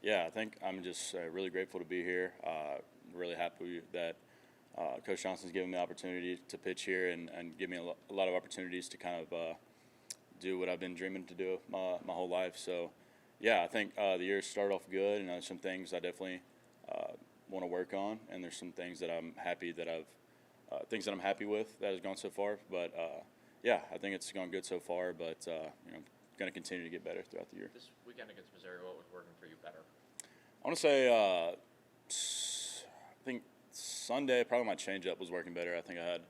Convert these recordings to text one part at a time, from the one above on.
Yeah, I think I'm just really grateful to be here. Really happy that Coach Johnson's given me the opportunity to pitch here and give me a lot of opportunities to kind of do what I've been dreaming to do my whole life. So, yeah, I think the year started off good, and there's some things I definitely want to work on, and there's some things that I'm happy that things that I'm happy with that has gone so far. But yeah, I think it's gone good so far. But going to continue to get better throughout the year. This weekend against Missouri, what was working for you better? I want to say I think Sunday probably my changeup was working better. I think I had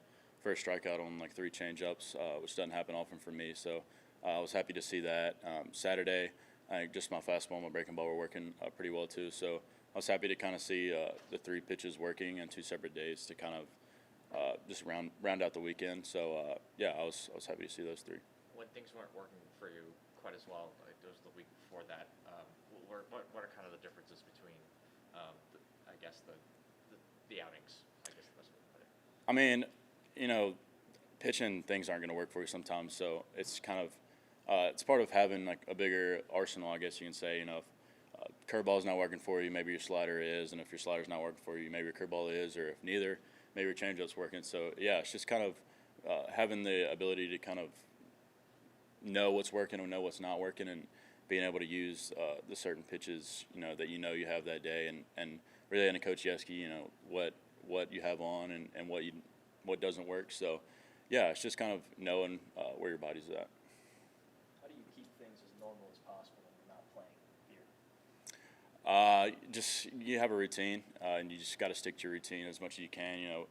first strikeout on like 3 changeups, which doesn't happen often for me. So I was happy to see that. Saturday, I think just my fastball and my breaking ball were working pretty well too. So I was happy to kind of see the 3 pitches working in 2 separate days to kind of just round out the weekend. So yeah, I was happy to see those 3. When things weren't working for you quite as well, like there was the week before that, what are kind of the differences between, I guess, the outings, I guess the best way to put it? I mean, pitching things aren't going to work for you sometimes. So it's kind of it's part of having like a bigger arsenal, I guess you can say. If curveball's not working for you, maybe your slider is, and if your slider's not working for you, maybe your curveball is, or if neither, maybe your changeup's working. So yeah, it's just kind of having the ability to kind of know what's working or know what's not working, and being able to use the certain pitches that you have that day, and really to Coach Yeski, what you have on and what doesn't work. So yeah, it's just kind of knowing where your body's at. How do you keep things as normal as possible when you're not playing here? Just you have a routine, and you just got to stick to your routine as much as you can.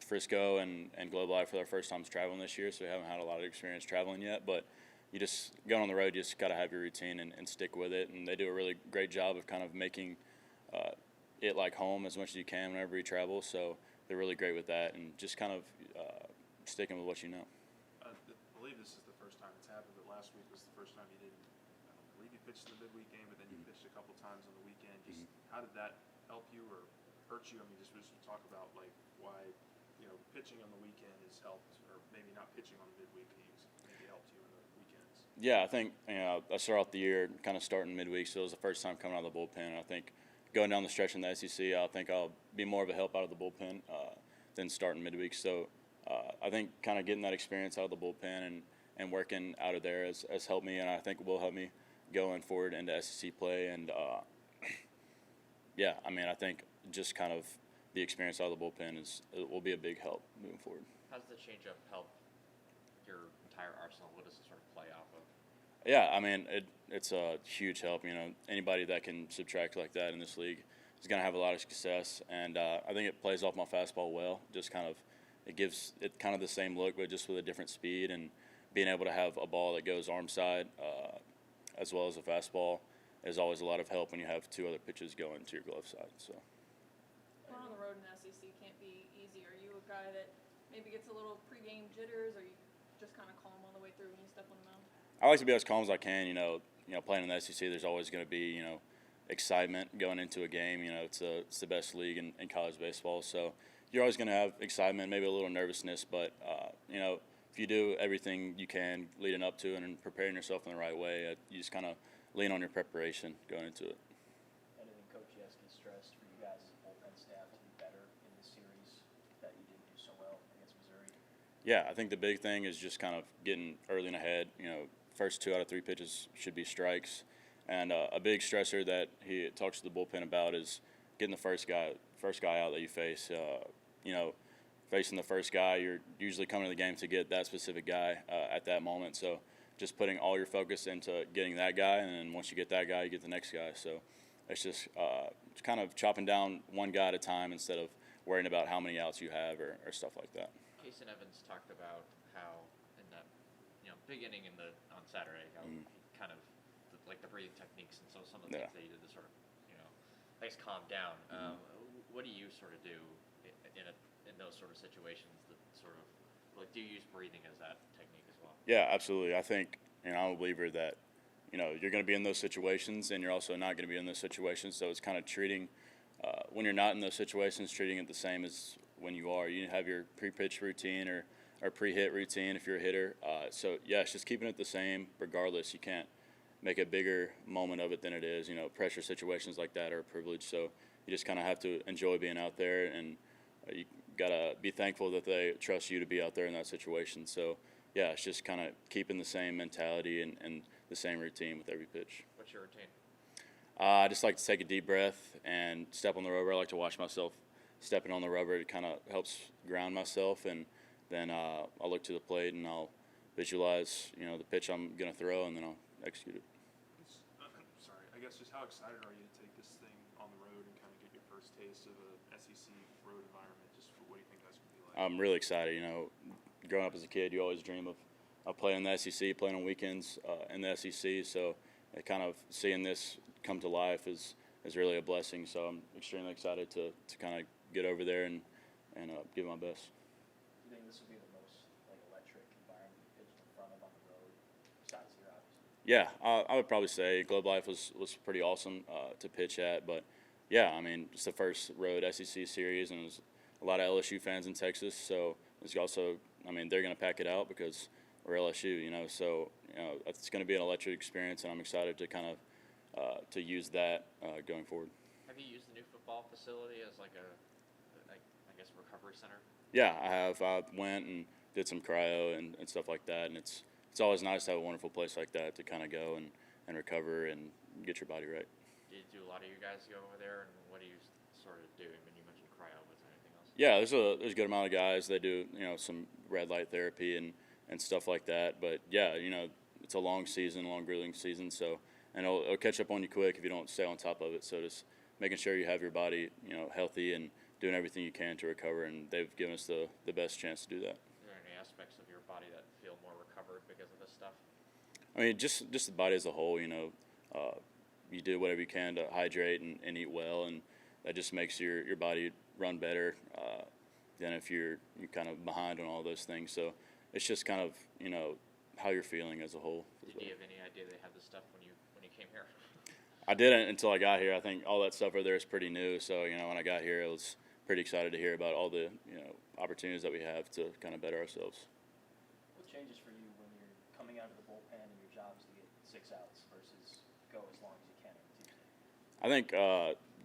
Frisco and Globe Life for their first times traveling this year, so we haven't had a lot of experience traveling yet. But you just going on the road, you just got to have your routine and stick with it. And they do a really great job of kind of making it like home as much as you can whenever you travel. So they're really great with that, and just kind of sticking with what you know. I believe this is the first time it's happened, but last week was the first time you didn't. I don't believe you pitched in the midweek game, but then you pitched a couple times on the weekend. Just how did that help you or hurt you? I mean, just talk about like why pitching on the weekend has helped, or maybe not pitching on the midweek games maybe helped you in the weekends. Yeah, I think I started off the year kind of starting midweek, so it was the first time coming out of the bullpen. And I think going down the stretch in the SEC, I think I'll be more of a help out of the bullpen than starting midweek. So I think kind of getting that experience out of the bullpen and working out of there has helped me, and I think will help me going forward into SEC play. And yeah, I mean, I think just kind of the experience out of the bullpen will be a big help moving forward. How does the changeup help your entire arsenal? What does it sort of play off of? Yeah, I mean, it's a huge help. Anybody that can subtract like that in this league is going to have a lot of success, and I think it plays off my fastball well. Just kind of, it gives it kind of the same look, but just with a different speed, and being able to have a ball that goes arm side as well as a fastball is always a lot of help when you have 2 other pitches going to your glove side. So. Going on the road in the SEC can't be easy. Are you a guy that maybe gets a little pregame jitters, or you just kind of calm on the way through when you step on the mound? I like to be as calm as I can. Playing in the SEC, there's always going to be excitement going into a game. It's the best league in college baseball, so you're always going to have excitement, maybe a little nervousness. But if you do everything you can leading up to it and preparing yourself in the right way, you just kind of lean on your preparation going into it. Anything Coach Yeski stressed for you guys as a bullpen staff to be better in this series that you didn't do so well against Missouri? Yeah, I think the big thing is just kind of getting early and ahead. First 2 out of 3 pitches should be strikes, and a big stressor that he talks to the bullpen about is getting the first guy out that you face. Facing the first guy, you're usually coming to the game to get that specific guy at that moment. So just putting all your focus into getting that guy, and then once you get that guy, you get the next guy. So it's just kind of chopping down one guy at a time instead of worrying about how many outs you have or stuff like that. Kason Evans talked about how in that big inning on Saturday, how he kind of like the breathing techniques and so some of the things that he did to sort of I guess calm down. What do you sort of do in those sort of situations that sort of like do you use breathing as that technique as well? Yeah, absolutely. I think I'm a believer that you're going to be in those situations, and you're also not going to be in those situations. So it's kind of treating when you're not in those situations, treating it the same as when you are. You have your pre-pitch routine or pre-hit routine if you're a hitter. So yeah, it's just keeping it the same regardless. You can't make a bigger moment of it than it is. You know, pressure situations like that are a privilege. So you just kind of have to enjoy being out there, and you gotta be thankful that they trust you to be out there in that situation. So yeah, it's just kind of keeping the same mentality and the same routine with every pitch. What's your routine? I just like to take a deep breath and step on the rubber. I like to watch myself stepping on the rubber. It kind of helps ground myself, and then I'll look to the plate and I'll visualize, you know, the pitch I'm going to throw, and then I'll execute it. Sorry, I guess just how excited are you to take this thing on the road and kind of get your first taste of a SEC road environment? Just what do you think that's going to be like? I'm really excited. You know, growing up as a kid, you always dream of playing in the SEC, playing on weekends in the SEC. So kind of seeing this come to life is really a blessing. So I'm extremely excited to kind of get over there and give my best. Do you think this will be the most like electric environment you pitched in front of on the road, besides here, obviously? Yeah, I would probably say Globe Life was pretty awesome to pitch at, but yeah, I mean, it's the first road SEC series, and there's a lot of LSU fans in Texas, so there's also, I mean, they're going to pack it out because we're LSU, you know, so you know it's going to be an electric experience, and I'm excited to kind of to use that going forward. Have you used the new football facility as like a, I guess, recovery center? Yeah, I have. I went and did some cryo and stuff like that, and it's always nice to have a wonderful place like that to kind of go and recover and get your body right. Do a lot of you guys go over there, and what do you sort of do? I mean, you mentioned cryo, was there anything else? Yeah, there's a good amount of guys. They do, you know, some red light therapy and stuff like that. But yeah, you know, it's a long season, long grueling season. So, and it'll catch up on you quick if you don't stay on top of it. So just making sure you have your body, you know, healthy and doing everything you can to recover. And they've given us the best chance to do that. Are there any aspects of your body that feel more recovered because of this stuff? I mean, just the body as a whole, you know, you do whatever you can to hydrate and eat well, and that just makes your body run better than if you're kind of behind on all those things. So it's just kind of, you know, how you're feeling as a whole. Did you have any idea they had this stuff when you came here? I didn't until I got here. I think all that stuff over there is pretty new. So, you know, when I got here, I was pretty excited to hear about all the, you know, opportunities that we have to kind of better ourselves. What changes for you when you're coming out of the bullpen and your job is to get 6 outs versus go as long as you can on Tuesday? I think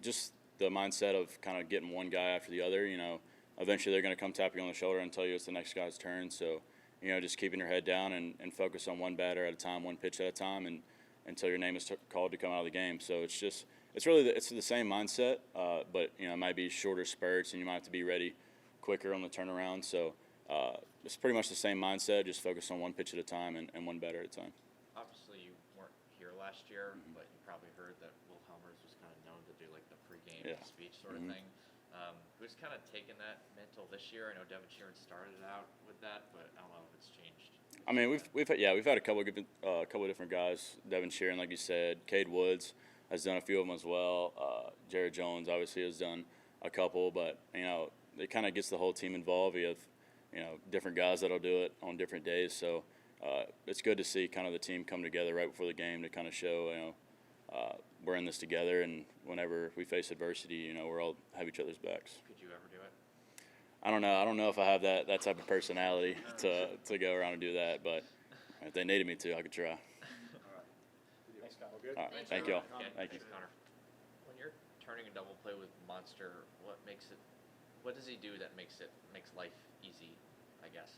just the mindset of kind of getting one guy after the other. You know, eventually they're going to come tap you on the shoulder and tell you it's the next guy's turn. So, you know, just keeping your head down and focus on one batter at a time, one pitch at a time, and until your name is called to come out of the game. So it's really it's the same mindset, but you know, it might be shorter spurts, and you might have to be ready quicker on the turnaround. So it's pretty much the same mindset, just focus on one pitch at a time and one batter at a time. Obviously, you weren't here last year, but you probably heard that Will Helmers was kind of known to do like the pregame speech sort of thing. Who's kind of taken that mental this year? I know Devin Sheeran started out with that, but I don't know if it's changed. I mean, we've had a couple of different guys. Devin Sheeran, like you said, Cade Woods has done a few of them as well. Jared Jones obviously has done a couple, but you know, it kind of gets the whole team involved. You have, you know, different guys that'll do it on different days. So it's good to see kind of the team come together right before the game to kind of show, you know, we're in this together, and whenever we face adversity, you know, we're all have each other's backs. Could you ever do it? I don't know. I don't know if I have that type of personality to go around and do that, but if they needed me to, I could try. Thanks, Kyle. All good? All right. Thank you all. Yeah, Thank you. thanks, Connor. When you're turning a double play with Monster, what does he do that makes life easy, I guess?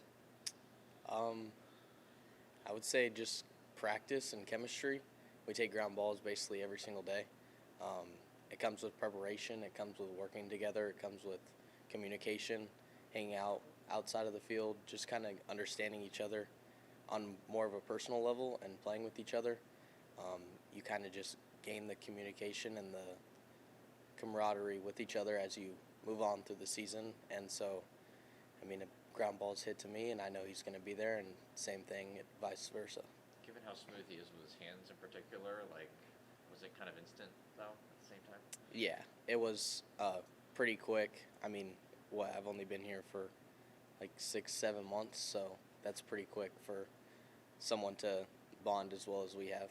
I would say just practice and chemistry. We take ground balls basically every single day. It comes with preparation. It comes with working together. It comes with communication, hanging out outside of the field, just kind of understanding each other on more of a personal level and playing with each other. You kind of just gain the communication and the camaraderie with each other as you move on through the season. And so, I mean, a ground ball's hit to me, and I know he's going to be there, and same thing, vice versa. Given how smooth he is with his hands in particular, like, was it kind of instant, though, at the same time? Yeah, it was pretty quick. I mean, I've only been here for like 6-7 months, so that's pretty quick for someone to bond as well as we have.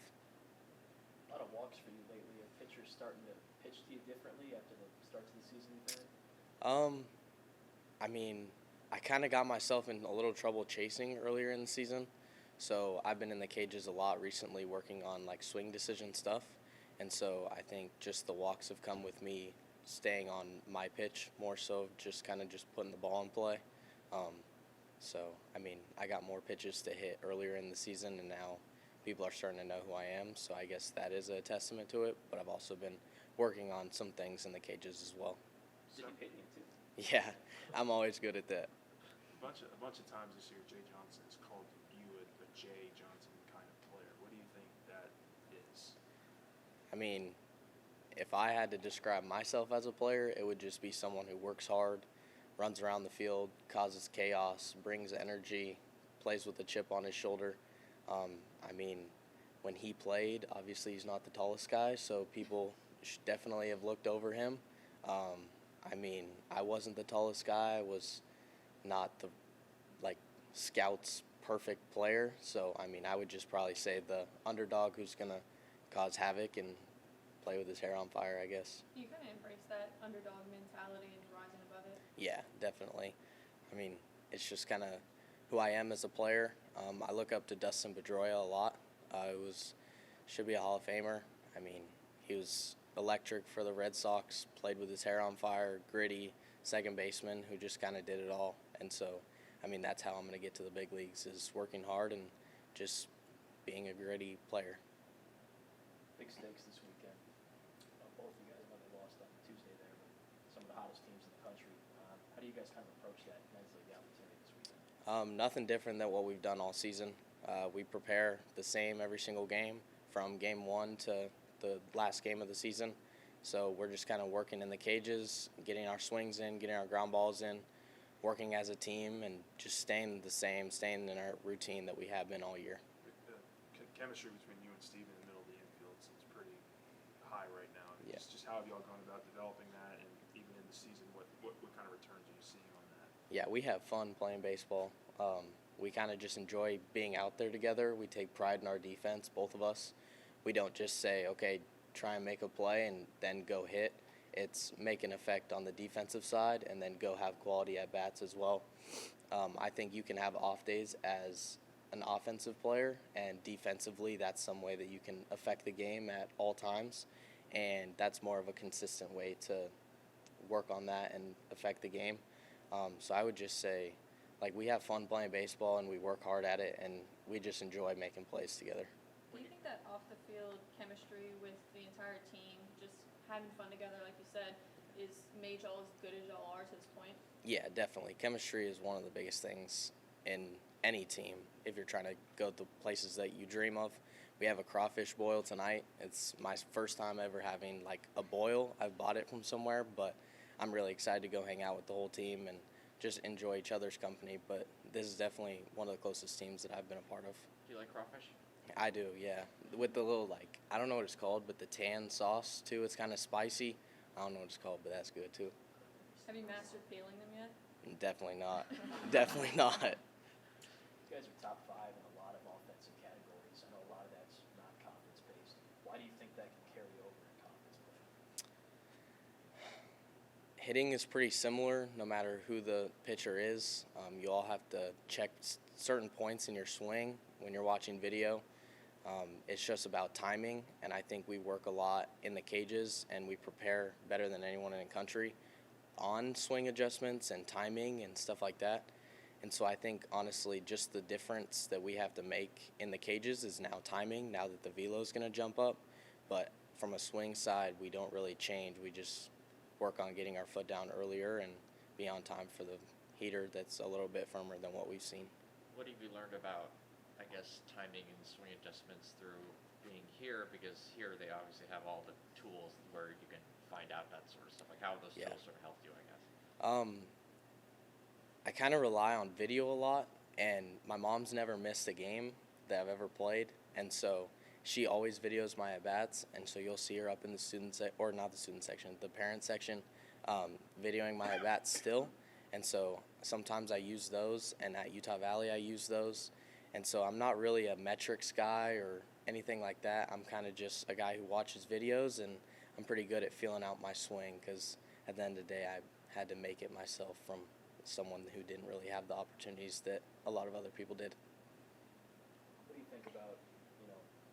A lot of walks for you lately. Are pitchers starting to pitch to you differently after the start to the season you've had? I mean, I kind of got myself in a little trouble chasing earlier in the season, So I've been in the cages a lot recently working on like swing decision stuff. And so I think just the walks have come with me staying on my pitch more so just kind of just putting the ball in play. So, I mean, I got more pitches to hit earlier in the season, and now people are starting to know who I am. So I guess that is a testament to it. But I've also been working on some things in the cages as well. Did you hit him too? Yeah, I'm always good at that. A bunch of times this year, Jay Johnson has called you a Jay Johnson kind of player. What do you think that is? I mean, if I had to describe myself as a player, it would just be someone who works hard, runs around the field, causes chaos, brings energy, plays with a chip on his shoulder. I mean, when he played, obviously he's not the tallest guy, so people should definitely have looked over him. I mean, I wasn't the tallest guy. I was not the, like, scout's perfect player. So, I mean, I would just probably say the underdog who's going to cause havoc and play with his hair on fire, I guess. Do you kind of embrace that underdog mentality and rising above it? Yeah, definitely. I mean, it's just kind of who I am as a player. I look up to Dustin Pedroia a lot. Should be a Hall of Famer. I mean, he was electric for the Red Sox, played with his hair on fire, gritty second baseman who just kind of did it all. And so, I mean, that's how I'm going to get to the big leagues, is working hard and just being a gritty player. Big stakes this weekend. Both of you guys know they lost on Tuesday there, but some of the hottest teams in the country. How do you guys kind of approach that mentally, the opportunity this weekend? Nothing different than what we've done all season. We prepare the same every single game, from game one to the last game of the season. So we're just kind of working in the cages, getting our swings in, getting our ground balls in, working as a team, and just staying the same, staying in our routine that we have been all year. The chemistry between you and Steve in the middle of the infield seems pretty high right now. Yeah. Just how have y'all gone about developing that, and even in the season, what kind of returns are you seeing on that? Yeah, we have fun playing baseball. We kind of just enjoy being out there together. We take pride in our defense, both of us. We don't just say, okay, try and make a play and then go hit. It's make an effect on the defensive side and then go have quality at bats as well. I think you can have off days as an offensive player, and defensively that's some way that you can affect the game at all times, and that's more of a consistent way to work on that and affect the game. So I would just say, like, we have fun playing baseball and we work hard at it, and we just enjoy making plays together. Do you think that off the field chemistry with the entire team, just having fun together, like you said, is made y'all as good as y'all are to this point? Yeah, definitely. Chemistry is one of the biggest things in any team if you're trying to go to places that you dream of. We have a crawfish boil tonight. It's my first time ever having, like, a boil. I've bought it from somewhere, but I'm really excited to go hang out with the whole team and just enjoy each other's company. But this is definitely one of the closest teams that I've been a part of. Do you like crawfish? I do, yeah. With the little, like, I don't know what it's called, but the tan sauce, too. It's kind of spicy. I don't know what it's called, but that's good, too. Have you mastered peeling them yet? Definitely not. Definitely not. You guys are top 5 in a lot of offensive categories. I know a lot of that's not conference-based. Why do you think that can carry over in conference play? Hitting is pretty similar no matter who the pitcher is. You all have to check certain points in your swing when you're watching video. It's just about timing, and I think we work a lot in the cages, and we prepare better than anyone in the country on swing adjustments and timing and stuff like that. And so I think, honestly, just the difference that we have to make in the cages is now timing, now that the velo is going to jump up. But from a swing side, we don't really change. We just work on getting our foot down earlier and be on time for the heater that's a little bit firmer than what we've seen. What have you learned about, I guess, timing and swing adjustments through being here? Because here they obviously have all the tools where you can find out that sort of stuff. Like, how have those tools sort of helped you, I guess? I kind of rely on video a lot, and my mom's never missed a game that I've ever played, and so she always videos my at-bats, and so you'll see her up in the the parent section, videoing my at-bats still, and so sometimes I use those, and at Utah Valley I use those, and so I'm not really a metrics guy or anything like that. I'm kind of just a guy who watches videos, and I'm pretty good at feeling out my swing, because at the end of the day I had to make it myself from someone who didn't really have the opportunities that a lot of other people did. think about,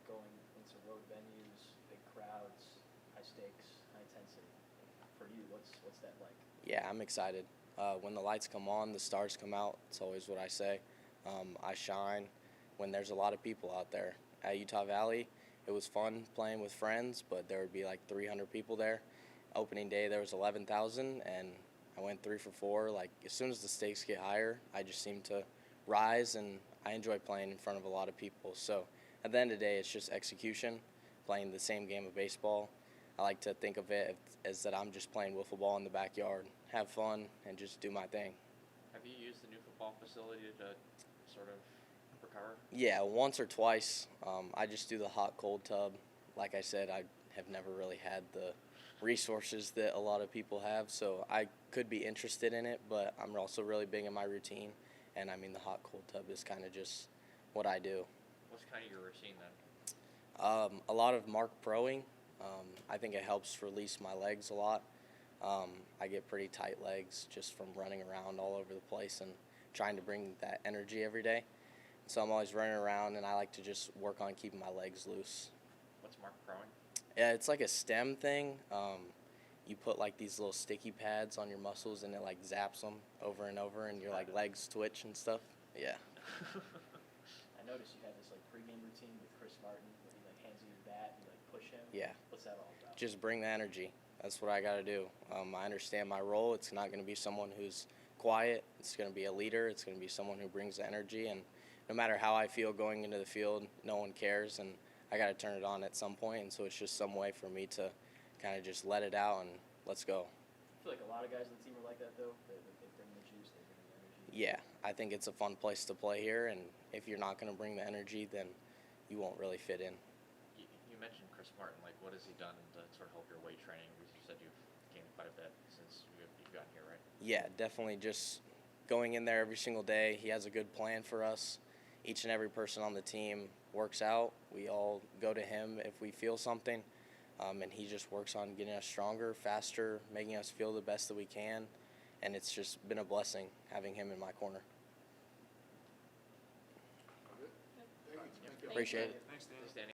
going into road venues, big crowds, high stakes, high intensity? For you, what's that like? Yeah, I'm excited. When the lights come on, the stars come out. It's always what I say. I shine when there's a lot of people out there. At Utah Valley, it was fun playing with friends, but there would be like 300 people there. Opening day, there was 11,000, and I went 3 for 4. Like, as soon as the stakes get higher, I just seem to rise, and I enjoy playing in front of a lot of people. So at the end of the day, it's just execution, playing the same game of baseball. I like to think of it as that I'm just playing wiffle ball in the backyard, have fun, and just do my thing. Have you used the new football facility to sort of recover? Yeah, once or twice. I just do the hot cold tub. Like I said, I have never really had the resources that a lot of people have, so I could be interested in it, but I'm also really big in my routine, and I mean the hot cold tub is kind of just what I do. What's kind of your routine then? A lot of mark proing. I think it helps release my legs a lot. I get pretty tight legs just from running around all over the place and trying to bring that energy every day. So I'm always running around, and I like to just work on keeping my legs loose. What's mark proing? Yeah, it's like a stem thing. You put like these little sticky pads on your muscles, and it like zaps them over and over, and your like legs twitch and stuff. Yeah. I noticed you had this like pregame routine with Chris Martin, where he like hands you your bat, and you like push him. Yeah. What's that all about? Just bring the energy. That's what I got to do. I understand my role. It's not going to be someone who's quiet. It's going to be a leader. It's going to be someone who brings the energy. And no matter how I feel going into the field, no one cares. And I got to turn it on at some point. And so it's just some way for me to kind of just let it out and let's go. I feel like a lot of guys on the team are like that, though. They bring the juice, they bring the energy. Yeah, I think it's a fun place to play here. And if you're not going to bring the energy, then you won't really fit in. You mentioned Chris Martin. Like, what has he done to sort of help your weight training? Because you said you've gained quite a bit since you've gotten here, right? Yeah, definitely just going in there every single day. He has a good plan for us. Each and every person on the team works out. We all go to him if we feel something, and he just works on getting us stronger, faster, making us feel the best that we can, and it's just been a blessing having him in my corner. Thank Appreciate you. it. Thanks, Dan. Thanks, Danny.